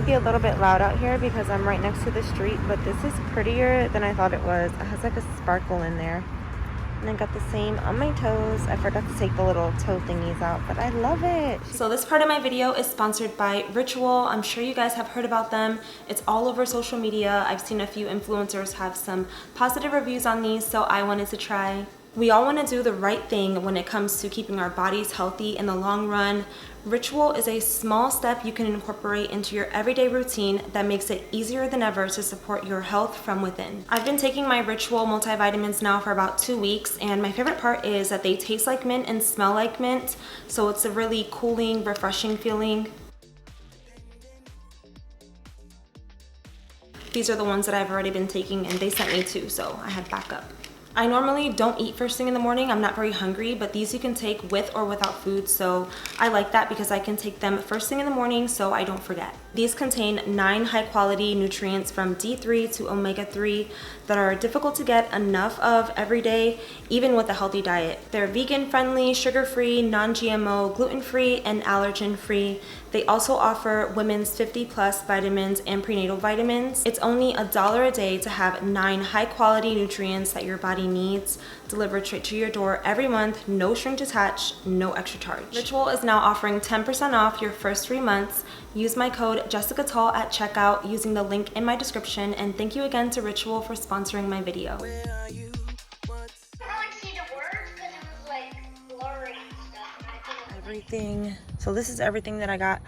might be a little bit loud out here because I'm right next to the street, but this is prettier than I thought it was. It has like a sparkle in there. And I got the same on my toes. I forgot to take the little toe thingies out, but I love it. So this part of my video is sponsored by Ritual. I'm sure you guys have heard about them. It's all over social media. I've seen a few influencers have some positive reviews on these, so I wanted to try. We all want to do the right thing when it comes to keeping our bodies healthy in the long run. Ritual is a small step you can incorporate into your everyday routine that makes it easier than ever to support your health from within. I've been taking my Ritual multivitamins now for about 2 weeks, and my favorite part is that they taste like mint and smell like mint, so it's a really cooling, refreshing feeling. These are the ones that I've already been taking, and they sent me 2, so I had backup. I normally don't eat first thing in the morning. I'm not very hungry, but these you can take with or without food, so I like that because I can take them first thing in the morning so I don't forget. These contain 9 high-quality nutrients from D3 to omega-3 that are difficult to get enough of every day, even with a healthy diet. They're vegan-friendly, sugar-free, non-GMO, gluten-free, and allergen-free. They also offer women's 50+ vitamins and prenatal vitamins. It's only $1 a day to have 9 high-quality nutrients that your body needs delivered straight to your door every month, no strings attached, no extra charge. Ritual is now offering 10% off your first 3 months. Use my code jessicatull at checkout using the link in my description, and thank you again to Ritual for sponsoring my video. Everything. So this is everything that I got.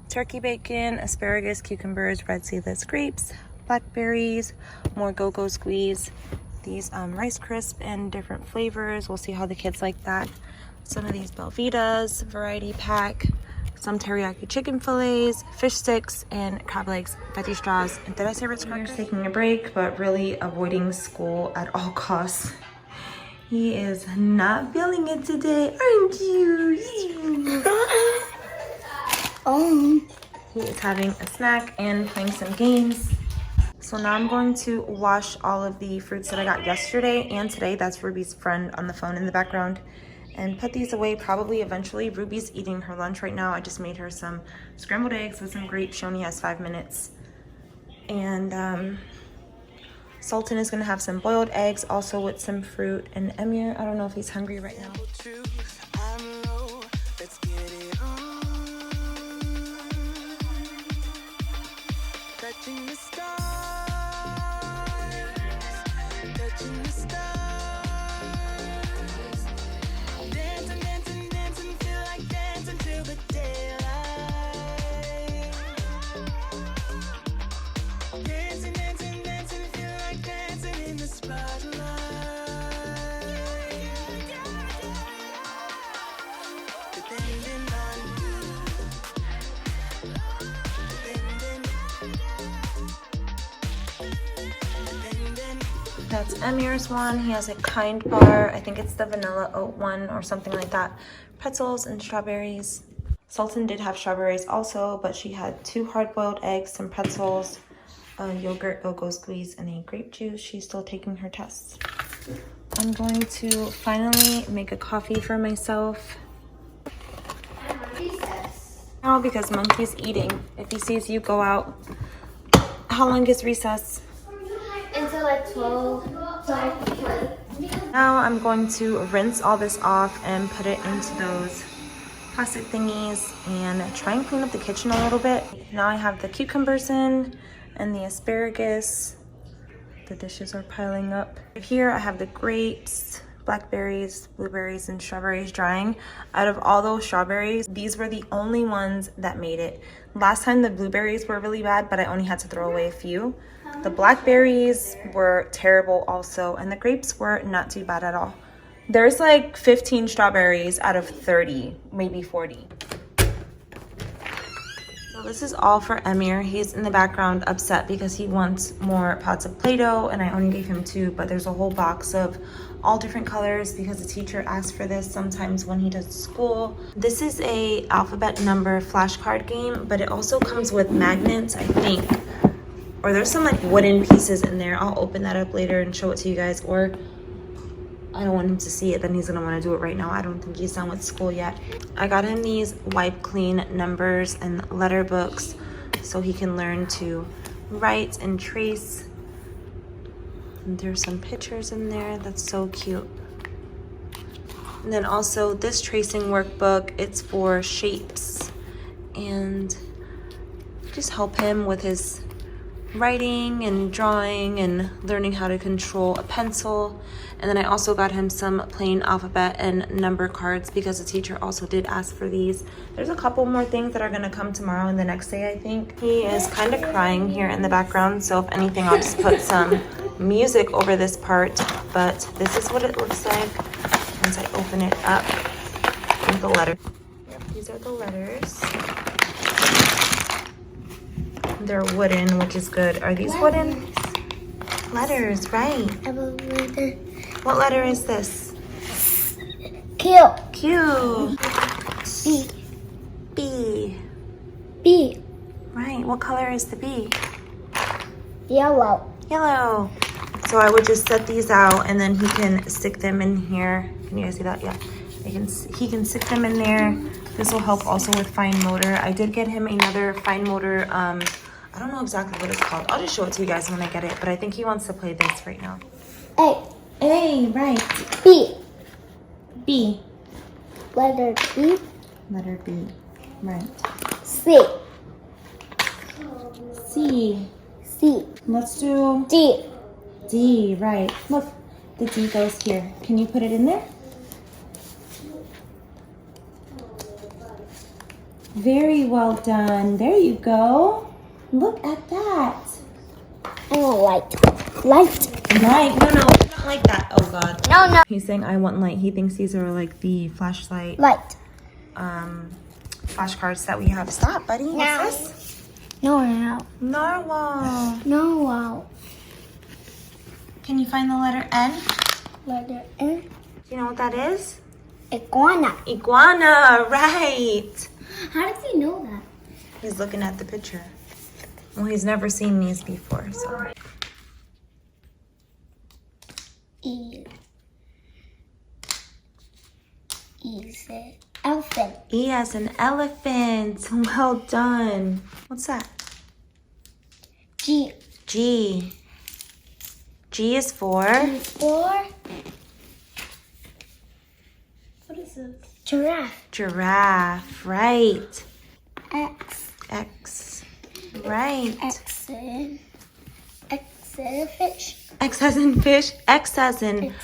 Turkey bacon, asparagus, cucumbers, red seedless grapes, blackberries, more go-go squeeze, these Rice Crisp in different flavors. We'll see how the kids like that. Some of these Belvitas, variety pack, some teriyaki chicken fillets, fish sticks, and crab legs, veggie straws. And did I say Ritz crackers? Taking a break, but really avoiding school at all costs. He is not feeling it today, aren't you? Oh. He is having a snack and playing some games. So now I'm going to wash all of the fruits that I got yesterday and today. That's Ruby's friend on the phone in the background. And put these away probably eventually. Ruby's eating her lunch right now. I just made her some scrambled eggs with some grapes. She only has 5 minutes. And Sultan is going to have some boiled eggs also with some fruit. And Emir, I don't know if he's hungry right now. That's Emir's one. He has a Kind bar. I think it's the vanilla oat one or something like that. Pretzels and strawberries. Sultan did have strawberries also, but she had 2 hard-boiled eggs, some pretzels, a yogurt go-go squeeze, and a grape juice. She's still taking her tests. I'm going to finally make a coffee for myself. Oh, because Monkey's eating. If he sees you go out. How long is recess? Until like 12. Now I'm going to rinse all this off and put it into those plastic thingies and try and clean up the kitchen a little bit. Now I have the cucumbers in and the asparagus. The dishes are piling up. Here I have the grapes, blackberries, blueberries, and strawberries drying. Out of all those strawberries, these were the only ones that made it. Last time the blueberries were really bad, but I only had to throw away a few. The blackberries were terrible also, and the grapes were not too bad at all. There's like 15 strawberries out of 30, maybe 40. So this is all for Emir. He's in the background upset because he wants more pots of Play-Doh, and I only gave him 2, but there's a whole box of all different colors because the teacher asks for this sometimes when he does school. This is a alphabet number flashcard game, but it also comes with magnets, I think. Or there's some like wooden pieces in there. I'll open that up later and show it to you guys. Or I don't want him to see it, then he's gonna want to do it right now. I don't think he's done with school yet. I got him these wipe clean numbers and letter books so he can learn to write and trace. And there's some pictures in there. That's so cute. And then also this tracing workbook, it's for shapes and just help him with his writing and drawing and learning how to control a pencil. And then I also got him some plain alphabet and number cards because the teacher also did ask for these. There's a couple more things that are gonna come tomorrow and the next day, I think. He is kind of crying here in the background, so if anything, I'll just put some music over this part. But this is what it looks like once I open it up. And the letter. Yep, these are the letters. They're wooden, which is good. Are these wooden? Letters, right. What letter is this? Q. Q. B. B. B. Right. What color is the B? Yellow. Yellow. So I would just set these out and then he can stick them in here. Can you guys see that? Yeah. He can stick them in there. This will help also with fine motor. I did get him another fine motor, I don't know exactly what it's called. I'll just show it to you guys when I get it, but I think he wants to play this right now. A. A, right. B. B. Letter B. Letter B, right. C. C. C. Let's do D. D, right. Look, the D goes here. Can you put it in there? Very well done. There you go. Look at that. I want light. Light. Light. No, not like that. Oh, God. No. He's saying I want light. He thinks these are like the flashlight, Light. flashcards that we have. Stop, buddy. What's this? No. Narwhal. No. Can you find the letter N? Letter N. Do you know what that is? Iguana. Iguana, right. How does he know that? He's looking at the picture. Well, he's never seen these before, so. E. Is an elephant. E as an elephant. Well done. What's that? G. G. G is for? For. What is this? Giraffe. Giraffe, right. X. X, right. X in fish. X as in fish. X as in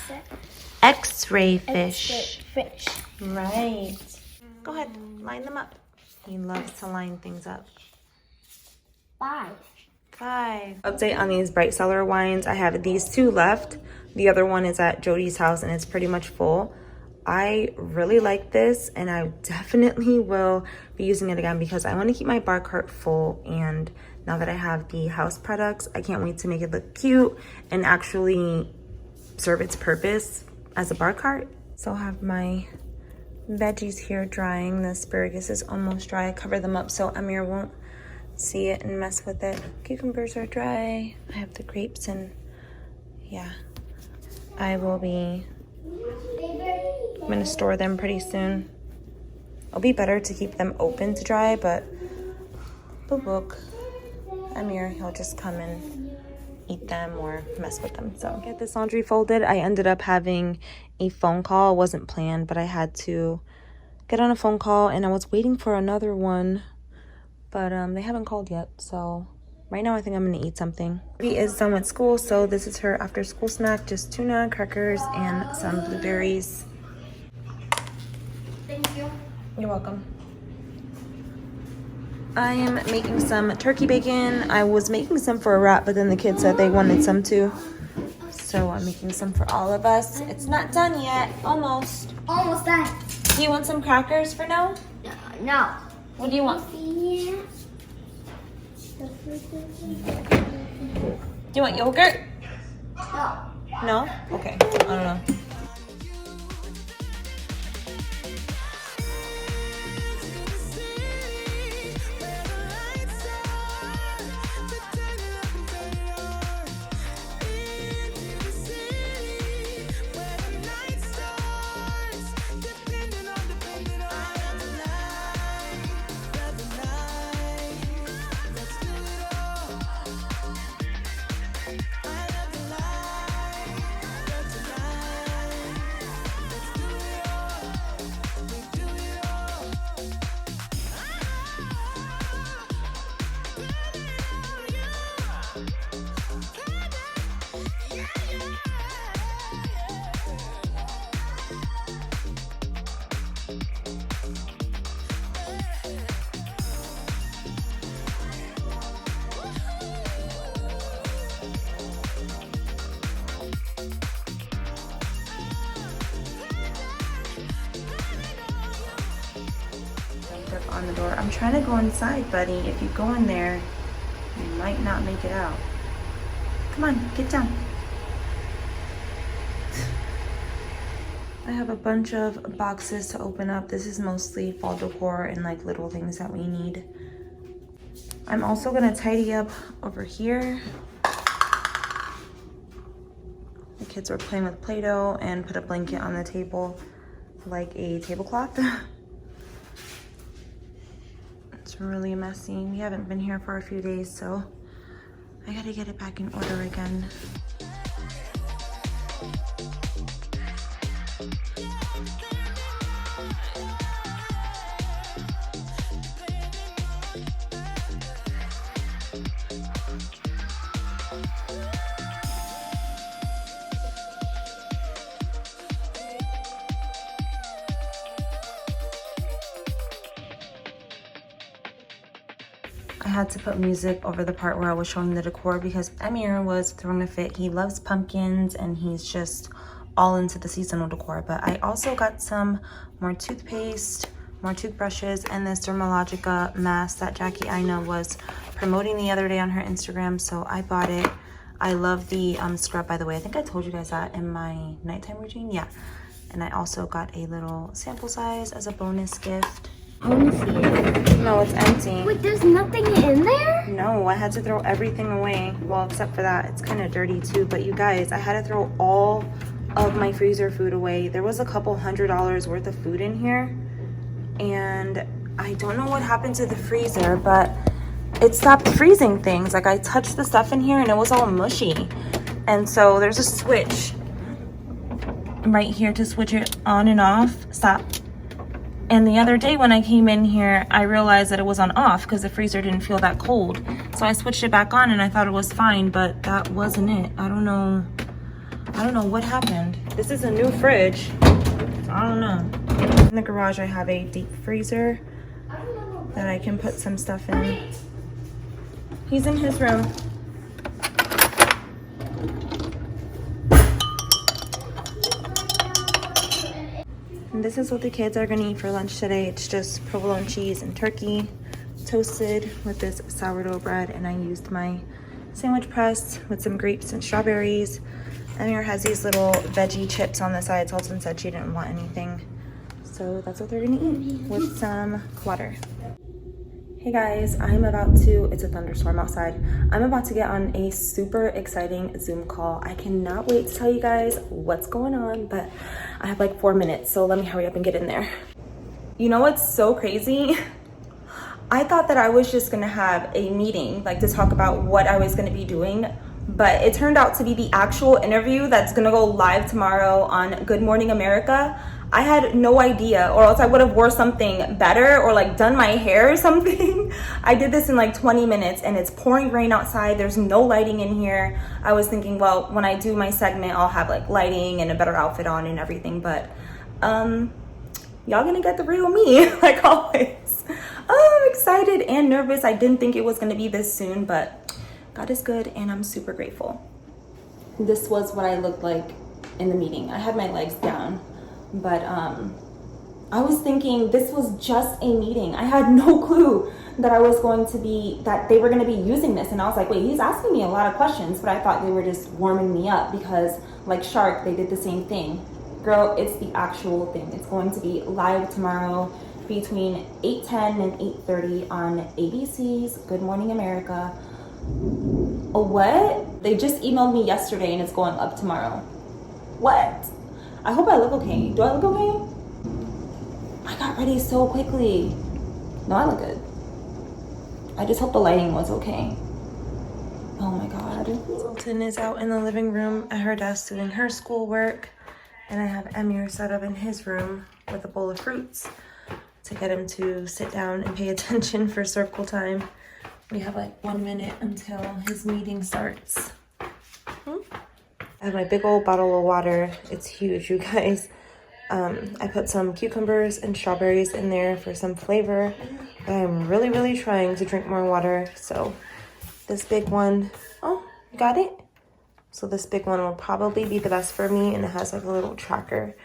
X-ray Fish. fish. Right. Go ahead, line them up. He loves to line things up. 5. 5. Update on these Bright Cellar wines. I have these 2 left. The other one is at Jody's house and it's pretty much full. I really like this and I definitely will be using it again because I want to keep my bar cart full, and now that I have the house products, I can't wait to make it look cute and actually serve its purpose as a bar cart. So I'll have my veggies here drying. The asparagus is almost dry. I cover them up so Amir won't see it and mess with it. Cucumbers are dry. I have the grapes and yeah, I will be I'm gonna store them pretty soon. It'll be better to keep them open to dry, but look, Amir, he'll just come and eat them or mess with them. So get this laundry folded. I ended up having a phone call. It wasn't planned, but I had to get on a phone call and I was waiting for another one, but they haven't called yet. So right now I think I'm gonna eat something. She is done with school, so this is her after school snack, just tuna, crackers, and some blueberries. Thank you. You're welcome. I am making some turkey bacon. I was making some for a wrap, but then the kids said they wanted some too. So I'm making some for all of us. It's not done yet. Almost. Almost done. Do you want some crackers for now? No. What do you want? Yeah. Do you want yogurt? No. No? Okay. I don't know. On the door. I'm trying to go inside, buddy. If you go in there, you might not make it out. Come on, get down. I have a bunch of boxes to open up. This is mostly fall decor and like little things that we need. I'm also gonna tidy up over here. The kids were playing with Play-Doh and put a blanket on the table like a tablecloth. It's really messy. We haven't been here for a few days, so I gotta get it back in order again. I had to put music over the part where I was showing the decor because Emir was throwing a fit. He loves pumpkins and he's just all into the seasonal decor. But I also got some more toothpaste, more toothbrushes, and this Dermalogica mask that Jackie Aina was promoting the other day on her Instagram. So I bought it. I love the scrub, by the way. I think I told you guys that in my nighttime routine. Yeah. And I also got a little sample size as a bonus gift. I want to see it. No, it's empty. Wait, there's nothing in there? No, I had to throw everything away. Well, except for that. It's kind of dirty too. But you guys, I had to throw all of my freezer food away. There was a couple $100 worth of food in here. And I don't know what happened to the freezer, but it stopped freezing things. Like I touched the stuff in here and it was all mushy. And so there's a switch right here to switch it on and off. Stop. And the other day when I came in here, I realized that it was on off because the freezer didn't feel that cold. So I switched it back on and I thought it was fine, but that wasn't it. I don't know what happened. This is a new fridge. I don't know. In the garage, I have a deep freezer that I can put some stuff in. He's in his room. And this is what the kids are gonna eat for lunch today. It's just provolone cheese and turkey, toasted with this sourdough bread, and I used my sandwich press with some grapes and strawberries. Amir has these little veggie chips on the side. Sultan said she didn't want anything. So that's what they're gonna eat with some water. Hey guys, it's a thunderstorm outside. I'm about to get on a super exciting Zoom call. I cannot wait to tell you guys what's going on, but I have like 4 minutes, so let me hurry up and get in there. You know what's so crazy? I thought that I was just gonna have a meeting, like to talk about what I was gonna be doing, but it turned out to be the actual interview that's gonna go live tomorrow on Good Morning America. I had no idea, or else I would have wore something better or like done my hair or something. I did this in like 20 minutes and it's pouring rain outside. There's no lighting in here. I was thinking, well, when I do my segment, I'll have like lighting and a better outfit on and everything, but y'all gonna get the real me like always. Oh, I'm excited and nervous. I didn't think it was gonna be this soon, but God is good and I'm super grateful. This was what I looked like in the meeting. I had my legs down. But I was thinking this was just a meeting. I had no clue that that they were going to be using this. And I was like, wait, he's asking me a lot of questions, but I thought they were just warming me up because like Shark, they did the same thing. Girl, it's the actual thing. It's going to be live tomorrow between 8:10 and 8:30 on ABC's Good Morning America. What? They just emailed me yesterday and it's going up tomorrow. What? I hope I look okay. Do I look okay? I got ready so quickly. No, I look good. I just hope the lighting was okay. Oh my God. Sultan is out in the living room at her desk doing her schoolwork. And I have Emir set up in his room with a bowl of fruits to get him to sit down and pay attention for circle time. We have like 1 minute until his meeting starts. I have my big old bottle of water. It's huge, you guys. I put some cucumbers and strawberries in there for some flavor. I'm really trying to drink more water. So this big one, oh, you got it? So this big one will probably be the best for me, and it has like a little tracker,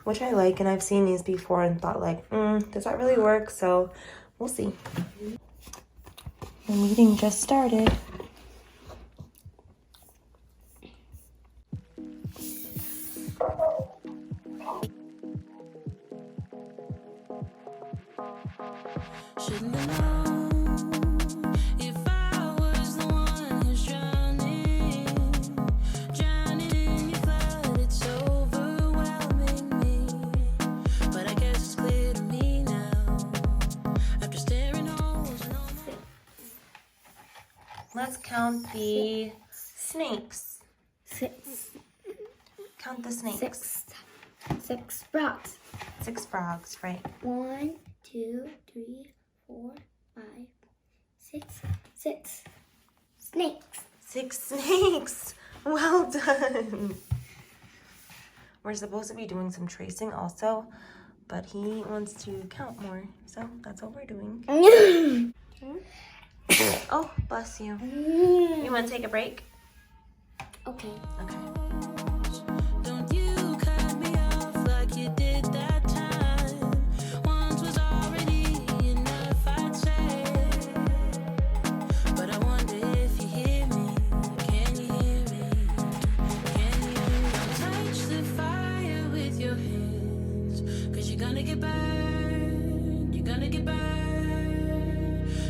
which I like, and I've seen these before and thought like, does that really work? So we'll see. The meeting just started. Shouldn't have known if I was the one who's drowning in your flood. It's overwhelming me, but I guess it's clear to me now. After staring holes in all my... Let's count the snakes. 6. Count the snakes. 6 frogs. 6 frogs, right? 1, 2, 3, 4, 5, 6. 6 snakes. 6 snakes. Well done. We're supposed to be doing some tracing also, but he wants to count more, so that's what we're doing. Oh, bless you. You want to take a break? Okay. Okay. Don't you cut me off like you did that time. Once was already enough, I'd say. But I wonder if you hear me. Can you hear me? Can you touch the fire with your hands? 'Cause you're gonna get burned. You're gonna get burned.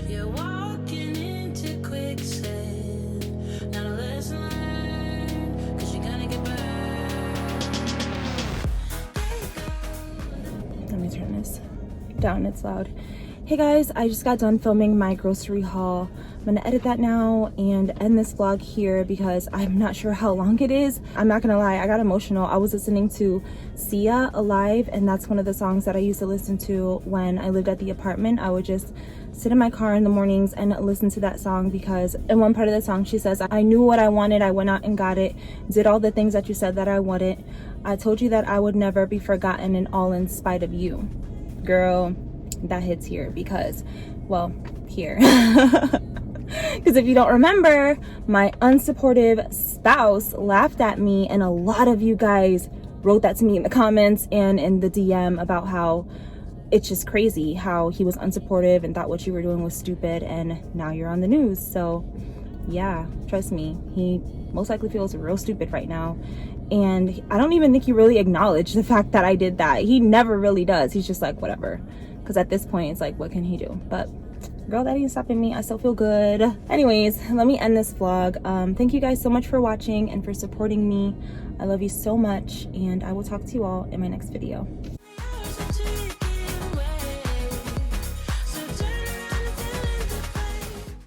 You're walking into quicksand. Not a lesson learned. 'Cause you're gonna get burned. Let me turn this down, it's loud. Hey guys, I just got done filming my grocery haul. I'm gonna edit that now and end this vlog here because I'm not sure how long it is. I'm not gonna lie, I got emotional. I was listening to Sia Alive, and that's one of the songs that I used to listen to when I lived at the apartment. I would just sit in my car in the mornings and listen to that song because in one part of the song she says, I knew what I wanted, I went out and got it, did all the things that you said that I wanted. I told you that I would never be forgotten, and all in spite of you. Girl, that hits here because, well, here. Because if you don't remember, my unsupportive spouse laughed at me, and a lot of you guys wrote that to me in the comments and in the DM about how it's just crazy how he was unsupportive and thought what you were doing was stupid, and now you're on the news. So yeah, trust me, he most likely feels real stupid right now, and I don't even think he really acknowledged the fact that I did that. He never really does. He's just like, whatever, because at this point it's like, what can he do? But girl, that ain't stopping me. I still feel good. Anyways, let me end this vlog. Thank you guys so much for watching and for supporting me. I love you so much, and I will talk to you all in my next video.